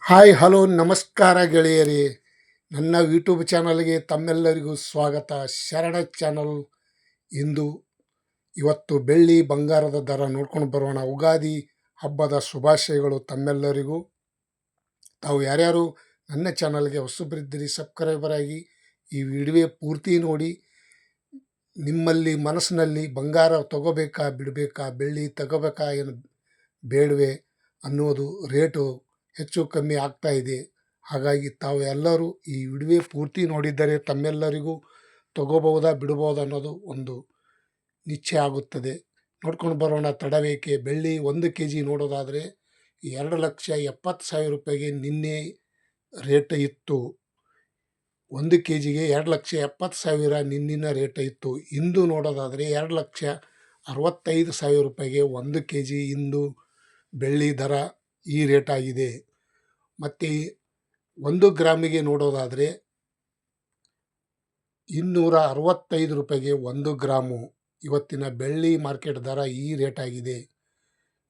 Hi hello ನಮಸ್ಕಾರ ಗೆಳೆಯರೇ. ನನ್ನ ಯೂಟ್ಯೂಬ್ ಚಾನಲ್ಗೆ ತಮ್ಮೆಲ್ಲರಿಗೂ ಸ್ವಾಗತ. ಶರಣ ಚಾನಲ್. ಇಂದು ಇವತ್ತು ಬೆಳ್ಳಿ ಬಂಗಾರದ ದರ ನೋಡ್ಕೊಂಡು ಬರೋಣ. ಉಗಾದಿ ಹಬ್ಬದ ಶುಭಾಶಯಗಳು ತಮ್ಮೆಲ್ಲರಿಗೂ. ತಾವು ಯಾರ್ಯಾರು ನನ್ನ ಚಾನಲ್ಗೆ ಹೊಸಬರಿದ್ದೀರಿ ಸಬ್ಸ್ಕ್ರೈಬರ್ ಆಗಿ ಈ ವಿಡಿಯೋ ಪೂರ್ತಿ ನೋಡಿ. ನಿಮ್ಮಲ್ಲಿ ಮನಸ್ಸಿನಲ್ಲಿ ಬಂಗಾರ ತಗೋಬೇಕಾ ಬಿಡಬೇಕಾ, ಬೆಳ್ಳಿ ತಗೋಬೇಕಾ ಏನು ಬೇಡವೆ ಅನ್ನೋದು ರೇಟು ಹೆಚ್ಚು ಕಮ್ಮಿ ಆಗ್ತಾ ಇದೆ. ಹಾಗಾಗಿ ತಾವು ಎಲ್ಲರೂ ಈ ವಿಡಿಯೋ ಪೂರ್ತಿ ನೋಡಿದ್ದರೆ ತಮ್ಮೆಲ್ಲರಿಗೂ ತಗೋಬಹುದಾ ಬಿಡಬಹುದಾ ಅನ್ನೋದು ಒಂದು ನಿಶ್ಚಯ ಆಗುತ್ತದೆ. ನೋಡ್ಕೊಂಡು ಬರೋಣ, ತಡಬೇಕೆ. ಬೆಳ್ಳಿ 1 kg ನೋಡೋದಾದರೆ 2,70,000 ರೂಪಾಯಿಗೆ ನಿನ್ನೆ ರೇಟ್ ಇತ್ತು. 1 kgಗೆ 2,70,000 ನಿನ್ನಿನ ರೇಟ್ ಇತ್ತು. ಇಂದು ನೋಡೋದಾದರೆ 2,65,000 ರೂಪಾಯಿಗೆ 1 kg ಇಂದು ಬೆಳ್ಳಿ ದರ ಈ ರೇಟ್ ಆಗಿದೆ. ಮತ್ತು 1 ಗ್ರಾಮಿಗೆ ನೋಡೋದಾದರೆ 265 ರೂಪಾಯಿಗೆ 1 ಗ್ರಾಮು ಇವತ್ತಿನ ಬೆಳ್ಳಿ ಮಾರ್ಕೆಟ್ ದರ ಈ ರೇಟ್ ಆಗಿದೆ.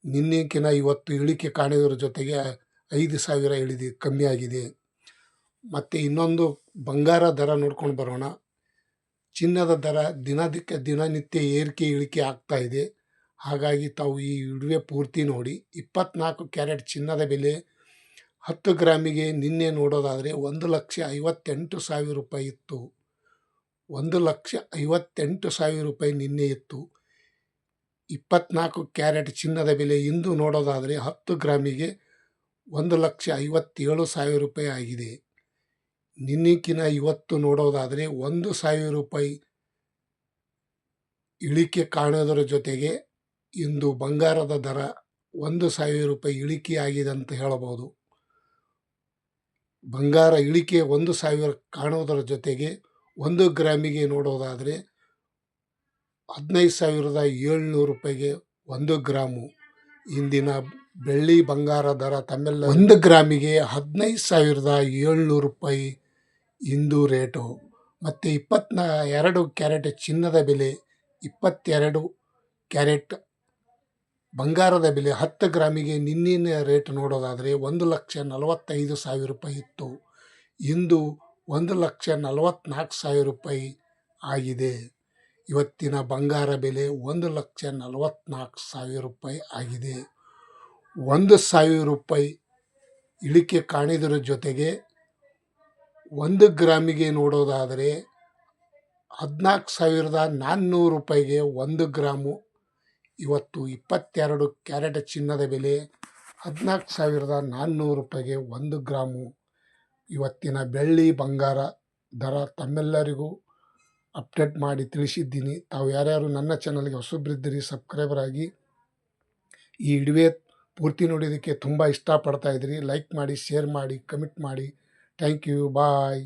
ನಿನ್ನೆಕಿನ ಇವತ್ತು ಇಳಿಕೆ ಕಾಣಿದ್ರ ಜೊತೆಗೆ 5,000 ಕಮ್ಮಿ ಆಗಿದೆ. ಮತ್ತು ಇನ್ನೊಂದು ಬಂಗಾರ ದರ ನೋಡ್ಕೊಂಡು ಬರೋಣ. ಚಿನ್ನದ ದರ ದಿನನಿತ್ಯ ಏರಿಕೆ ಇಳಿಕೆ ಆಗ್ತಾ ಇದೆ. ಹಾಗಾಗಿ ತಾವು ಈ ವಿಡಿಯೋ ಪೂರ್ತಿ ನೋಡಿ. 24 ಕ್ಯಾರೆಟ್ ಚಿನ್ನದ ಬೆಲೆ 10 ಗ್ರಾಮಿಗೆ ನಿನ್ನೆ ನೋಡೋದಾದರೆ 1,58,000 ರೂಪಾಯಿ ಇತ್ತು. 1,58,000 ರೂಪಾಯಿ ನಿನ್ನೆ ಇತ್ತು. 24 ಕ್ಯಾರೆಟ್ ಚಿನ್ನದ ಬೆಲೆ ಇಂದು ನೋಡೋದಾದರೆ 10 ಗ್ರಾಮಿಗೆ 1,57,000 ರೂಪಾಯಿ ಆಗಿದೆ. ನಿನ್ನೆಕಿನ ಇವತ್ತು ನೋಡೋದಾದರೆ 1,000 ರೂಪಾಯಿ ಇಳಿಕೆ ಕಾಣೋದರ ಜೊತೆಗೆ ಇಂದು ಬಂಗಾರದ ದರ 1,000 ರೂಪಾಯಿ ಇಳಿಕೆ ಆಗಿದೆ ಅಂತ ಹೇಳಬಹುದು. ಬಂಗಾರ ಇಳಿಕೆ 1,000 ಕಾಣೋದರ ಜೊತೆಗೆ 1 ಗ್ರಾಮಿಗೆ ನೋಡೋದಾದರೆ 15,700 ರೂಪಾಯಿಗೆ 1 ಗ್ರಾಮು ಇಂದಿನ ಬೆಳ್ಳಿ ಬಂಗಾರ ದರ ತಮ್ಮೆಲ್ಲ 1 ಗ್ರಾಮಿಗೆ 15,700 ರೂಪಾಯಿ ಇಂದು ರೇಟು. ಮತ್ತು 22 ಕ್ಯಾರೆಟ್ ಚಿನ್ನದ ಬೆಲೆ 22 ಕ್ಯಾರೆಟ್ ಬಂಗಾರದ ಬೆಲೆ 10 ಗ್ರಾಮಿಗೆ ನಿನ್ನಿನ ರೇಟ್ ನೋಡೋದಾದರೆ 1,45,000 ರೂಪಾಯಿ ಇತ್ತು. ಇಂದು 1,44,000 ರೂಪಾಯಿ ಆಗಿದೆ. ಇವತ್ತಿನ ಬಂಗಾರ ಬೆಲೆ 1,44,000 ರೂಪಾಯಿ ಆಗಿದೆ. 1,000 ರೂಪಾಯಿ ಇಳಿಕೆ ಕಾಣಿದರ ಜೊತೆಗೆ 1 ಗ್ರಾಮಿಗೆ ನೋಡೋದಾದರೆ 14,400 ರೂಪಾಯಿಗೆ 1 ಗ್ರಾಮು ಇವತ್ತು 22 ಕ್ಯಾರೆಟ್ ಚಿನ್ನದ ಬೆಲೆ 14,400 ರೂಪಾಯಿಗೆ 1 ಗ್ರಾಮು ಇವತ್ತಿನ ಬೆಳ್ಳಿ ಬಂಗಾರ ದರ ತಮ್ಮೆಲ್ಲರಿಗೂ ಅಪ್ಡೇಟ್ ಮಾಡಿ ತಿಳಿಸಿದ್ದೀನಿ. ತಾವು ಯಾರ್ಯಾರು ನನ್ನ ಚಾನಲ್ಗೆ ಹೊಸಬ್ರಿದ್ದೀರಿ ಸಬ್ಸ್ಕ್ರೈಬರ್ ಆಗಿ ಈ ವಿಡಿಯೋ ಪೂರ್ತಿ ನೋಡೋದಕ್ಕೆ ತುಂಬ ಇಷ್ಟಪಡ್ತಾ ಇದ್ದೀರಿ. ಲೈಕ್ ಮಾಡಿ, ಶೇರ್ ಮಾಡಿ, ಕಮೆಂಟ್ ಮಾಡಿ. Thank you. ಬಾಯ್.